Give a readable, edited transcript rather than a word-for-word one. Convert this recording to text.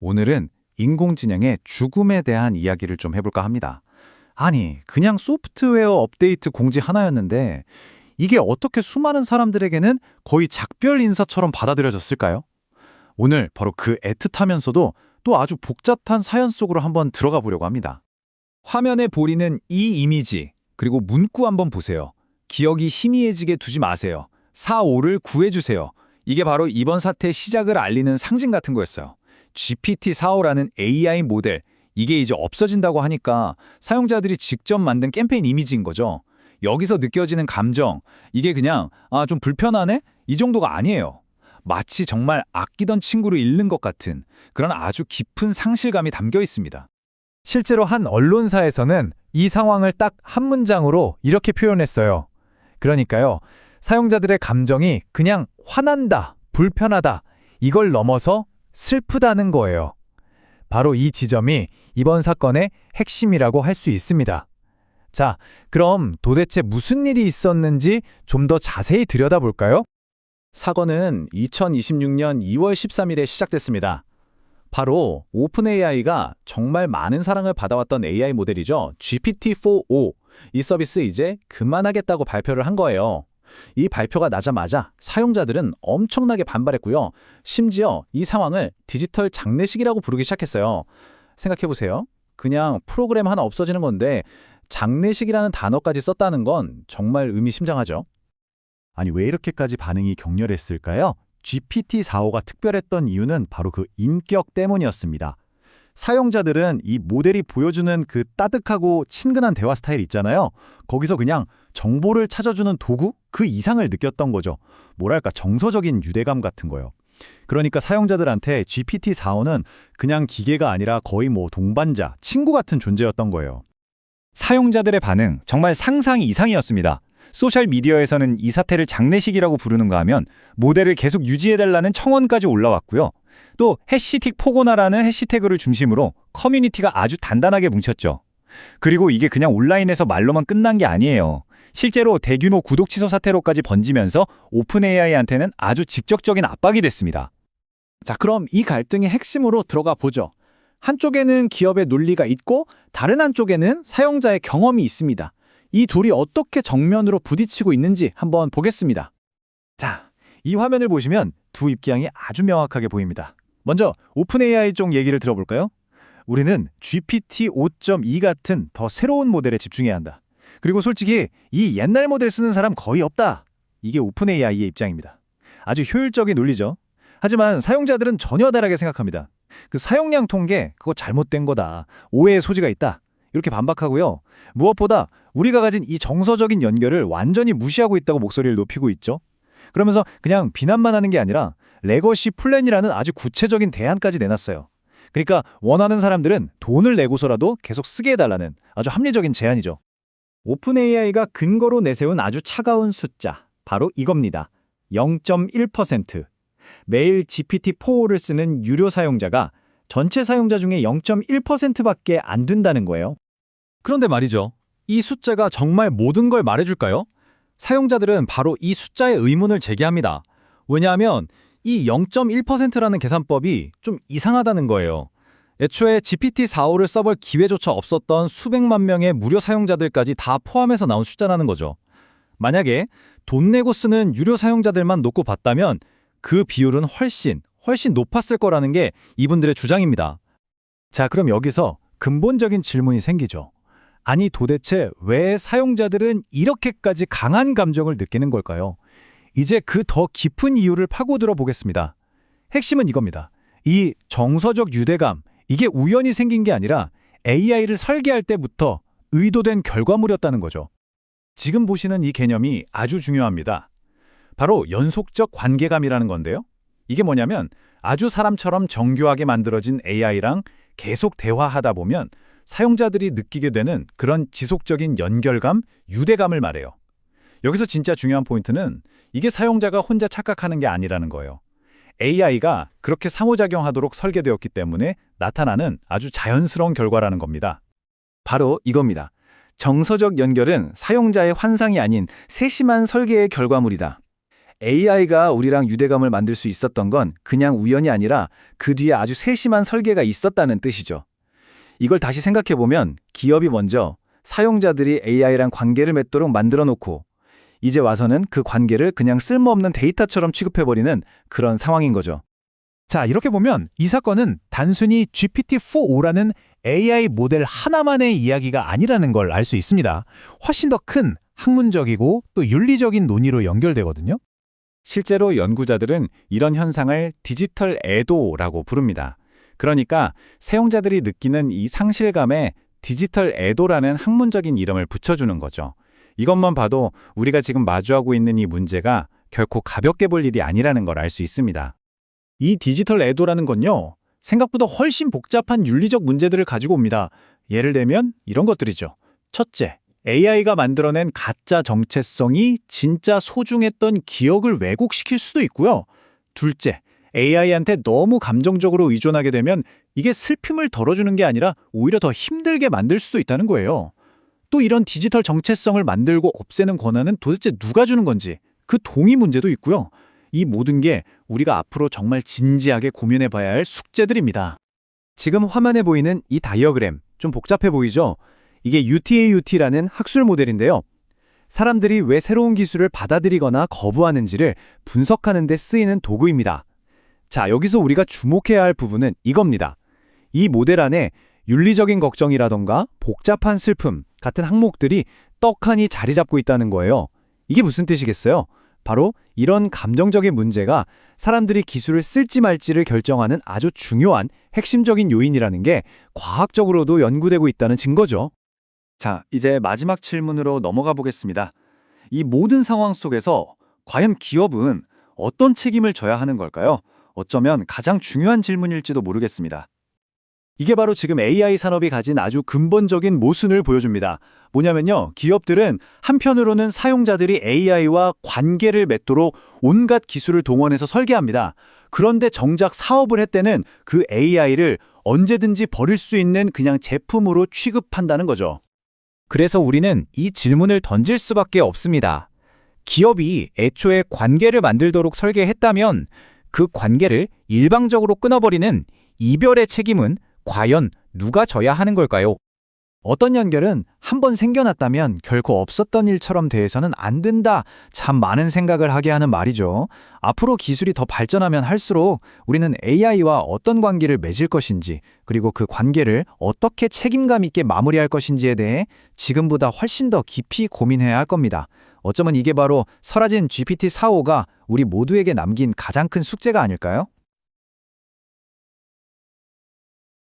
오늘은 인공지능의 죽음에 대한 이야기를 좀 해볼까 합니다. 아니, 그냥 소프트웨어 업데이트 공지 하나였는데 이게 어떻게 수많은 사람들에게는 거의 작별 인사처럼 받아들여졌을까요? 오늘 바로 그 애틋하면서도 또 아주 복잡한 사연 속으로 한번 들어가 보려고 합니다. 화면에 보이는 이 이미지, 그리고 문구 한번 보세요. 기억이 희미해지게 두지 마세요. 4.5를 구해주세요. 이게 바로 이번 사태의 시작을 알리는 상징 같은 거였어요. GPT-4.5라는 AI 모델, 이게 이제 없어진다고 하니까 사용자들이 직접 만든 캠페인 이미지인 거죠. 여기서 느껴지는 감정, 이게 그냥 좀 불편하네? 이 정도가 아니에요. 마치 정말 아끼던 친구를 잃는 것 같은 그런 아주 깊은 상실감이 담겨 있습니다. 실제로 한 언론사에서는 이 상황을 딱 한 문장으로 이렇게 표현했어요. 그러니까요, 사용자들의 감정이 그냥 화난다, 불편하다, 이걸 넘어서 슬프다는 거예요. 바로 이 지점이 이번 사건의 핵심이라고 할 수 있습니다. 자, 그럼 도대체 무슨 일이 있었는지 좀 더 자세히 들여다볼까요? 사건은 2026년 2월 13일에 시작됐습니다. 바로 오픈AI가 정말 많은 사랑을 받아왔던 AI 모델이죠. GPT-4o. 이 서비스 이제 그만하겠다고 발표를 한 거예요. 이 발표가 나자마자 사용자들은 엄청나게 반발했고요. 심지어 이 상황을 디지털 장례식이라고 부르기 시작했어요. 생각해보세요. 그냥 프로그램 하나 없어지는 건데 장례식이라는 단어까지 썼다는 건 정말 의미심장하죠. 아니, 왜 이렇게까지 반응이 격렬했을까요? GPT-4.5가 특별했던 이유는 바로 그 인격 때문이었습니다. 사용자들은 이 모델이 보여주는 그 따뜻하고 친근한 대화 스타일 있잖아요. 거기서 그냥 정보를 찾아주는 도구? 그 이상을 느꼈던 거죠. 뭐랄까, 정서적인 유대감 같은 거요. 그러니까 사용자들한테 GPT-4.5는 그냥 기계가 아니라 거의 동반자, 친구 같은 존재였던 거예요. 사용자들의 반응 정말 상상 이상이었습니다. 소셜미디어에서는 이 사태를 장례식이라고 부르는가 하면 모델을 계속 유지해달라는 청원까지 올라왔고요. 또 해시태그 포고나라는 해시태그를 중심으로 커뮤니티가 아주 단단하게 뭉쳤죠. 그리고 이게 그냥 온라인에서 말로만 끝난 게 아니에요. 실제로 대규모 구독 취소 사태로까지 번지면서 오픈AI한테는 아주 직접적인 압박이 됐습니다. 자, 그럼 이 갈등의 핵심으로 들어가 보죠. 한쪽에는 기업의 논리가 있고 다른 한쪽에는 사용자의 경험이 있습니다. 이 둘이 어떻게 정면으로 부딪히고 있는지 한번 보겠습니다. 자, 이 화면을 보시면 두 입장이 아주 명확하게 보입니다. 먼저 오픈AI 쪽 얘기를 들어볼까요? 우리는 GPT-5.2 같은 더 새로운 모델에 집중해야 한다. 그리고 솔직히 이 옛날 모델 쓰는 사람 거의 없다. 이게 오픈AI의 입장입니다. 아주 효율적인 논리죠. 하지만 사용자들은 전혀 다르게 생각합니다. 그 사용량 통계, 그거 잘못된 거다. 오해의 소지가 있다. 이렇게 반박하고요. 무엇보다 우리가 가진 이 정서적인 연결을 완전히 무시하고 있다고 목소리를 높이고 있죠. 그러면서 그냥 비난만 하는 게 아니라 레거시 플랜이라는 아주 구체적인 대안까지 내놨어요. 그러니까 원하는 사람들은 돈을 내고서라도 계속 쓰게 해달라는 아주 합리적인 제안이죠. 오픈AI가 근거로 내세운 아주 차가운 숫자, 바로 이겁니다. 0.1%. 매일 GPT-4를 쓰는 유료 사용자가 전체 사용자 중에 0.1%밖에 안 된다는 거예요. 그런데 말이죠. 이 숫자가 정말 모든 걸 말해줄까요? 사용자들은 바로 이 숫자에 의문을 제기합니다. 왜냐하면 이 0.1%라는 계산법이 좀 이상하다는 거예요. 애초에 GPT-4.5를 써볼 기회조차 없었던 수백만 명의 무료 사용자들까지 다 포함해서 나온 숫자라는 거죠. 만약에 돈 내고 쓰는 유료 사용자들만 놓고 봤다면 그 비율은 훨씬 높았을 거라는 게 이분들의 주장입니다. 자, 그럼 여기서 근본적인 질문이 생기죠. 아니, 도대체 왜 사용자들은 이렇게까지 강한 감정을 느끼는 걸까요? 이제 그 더 깊은 이유를 파고들어 보겠습니다. 핵심은 이겁니다. 이 정서적 유대감, 이게 우연히 생긴 게 아니라 AI를 설계할 때부터 의도된 결과물이었다는 거죠. 지금 보시는 이 개념이 아주 중요합니다. 바로 연속적 관계감이라는 건데요. 이게 뭐냐면 아주 사람처럼 정교하게 만들어진 AI랑 계속 대화하다 보면 사용자들이 느끼게 되는 그런 지속적인 연결감, 유대감을 말해요. 여기서 진짜 중요한 포인트는 이게 사용자가 혼자 착각하는 게 아니라는 거예요. AI가 그렇게 상호작용하도록 설계되었기 때문에 나타나는 아주 자연스러운 결과라는 겁니다. 바로 이겁니다. 정서적 연결은 사용자의 환상이 아닌 세심한 설계의 결과물이다. AI가 우리랑 유대감을 만들 수 있었던 건 그냥 우연이 아니라 그 뒤에 아주 세심한 설계가 있었다는 뜻이죠. 이걸 다시 생각해보면 기업이 먼저 사용자들이 AI랑 관계를 맺도록 만들어 놓고 이제 와서는 그 관계를 그냥 쓸모없는 데이터처럼 취급해버리는 그런 상황인 거죠. 자, 이렇게 보면 이 사건은 단순히 GPT-4o라는 AI 모델 하나만의 이야기가 아니라는 걸 알 수 있습니다. 훨씬 더 큰 학문적이고 또 윤리적인 논의로 연결되거든요. 실제로 연구자들은 이런 현상을 디지털 애도라고 부릅니다. 그러니까 사용자들이 느끼는 이 상실감에 디지털 애도라는 학문적인 이름을 붙여주는 거죠. 이것만 봐도 우리가 지금 마주하고 있는 이 문제가 결코 가볍게 볼 일이 아니라는 걸 알 수 있습니다. 이 디지털 애도라는 건요, 생각보다 훨씬 복잡한 윤리적 문제들을 가지고 옵니다. 예를 들면 이런 것들이죠. 첫째, AI가 만들어낸 가짜 정체성이 진짜 소중했던 기억을 왜곡시킬 수도 있고요. 둘째, AI한테 너무 감정적으로 의존하게 되면 이게 슬픔을 덜어주는 게 아니라 오히려 더 힘들게 만들 수도 있다는 거예요. 또 이런 디지털 정체성을 만들고 없애는 권한은 도대체 누가 주는 건지, 그 동의 문제도 있고요. 이 모든 게 우리가 앞으로 정말 진지하게 고민해 봐야 할 숙제들입니다. 지금 화면에 보이는 이 다이어그램 좀 복잡해 보이죠? 이게 UTAUT라는 학술 모델인데요. 사람들이 왜 새로운 기술을 받아들이거나 거부하는지를 분석하는 데 쓰이는 도구입니다. 자, 여기서 우리가 주목해야 할 부분은 이겁니다. 이 모델 안에 윤리적인 걱정이라던가 복잡한 슬픔 같은 항목들이 떡하니 자리 잡고 있다는 거예요. 이게 무슨 뜻이겠어요? 바로 이런 감정적인 문제가 사람들이 기술을 쓸지 말지를 결정하는 아주 중요한 핵심적인 요인이라는 게 과학적으로도 연구되고 있다는 증거죠. 자, 이제 마지막 질문으로 넘어가 보겠습니다. 이 모든 상황 속에서 과연 기업은 어떤 책임을 져야 하는 걸까요? 어쩌면 가장 중요한 질문일지도 모르겠습니다. 이게 바로 지금 AI 산업이 가진 아주 근본적인 모순을 보여줍니다. 뭐냐면요, 기업들은 한편으로는 사용자들이 AI와 관계를 맺도록 온갖 기술을 동원해서 설계합니다. 그런데 정작 사업을 할 때는 그 AI를 언제든지 버릴 수 있는 그냥 제품으로 취급한다는 거죠. 그래서 우리는 이 질문을 던질 수밖에 없습니다. 기업이 애초에 관계를 만들도록 설계했다면 그 관계를 일방적으로 끊어버리는 이별의 책임은 과연 누가 져야 하는 걸까요? 어떤 연결은 한번 생겨났다면 결코 없었던 일처럼 대해서는 안 된다. 참 많은 생각을 하게 하는 말이죠. 앞으로 기술이 더 발전하면 할수록 우리는 AI와 어떤 관계를 맺을 것인지, 그리고 그 관계를 어떻게 책임감 있게 마무리할 것인지에 대해 지금보다 훨씬 더 깊이 고민해야 할 겁니다. 어쩌면 이게 바로 사라진 GPT-4.5가 우리 모두에게 남긴 가장 큰 숙제가 아닐까요?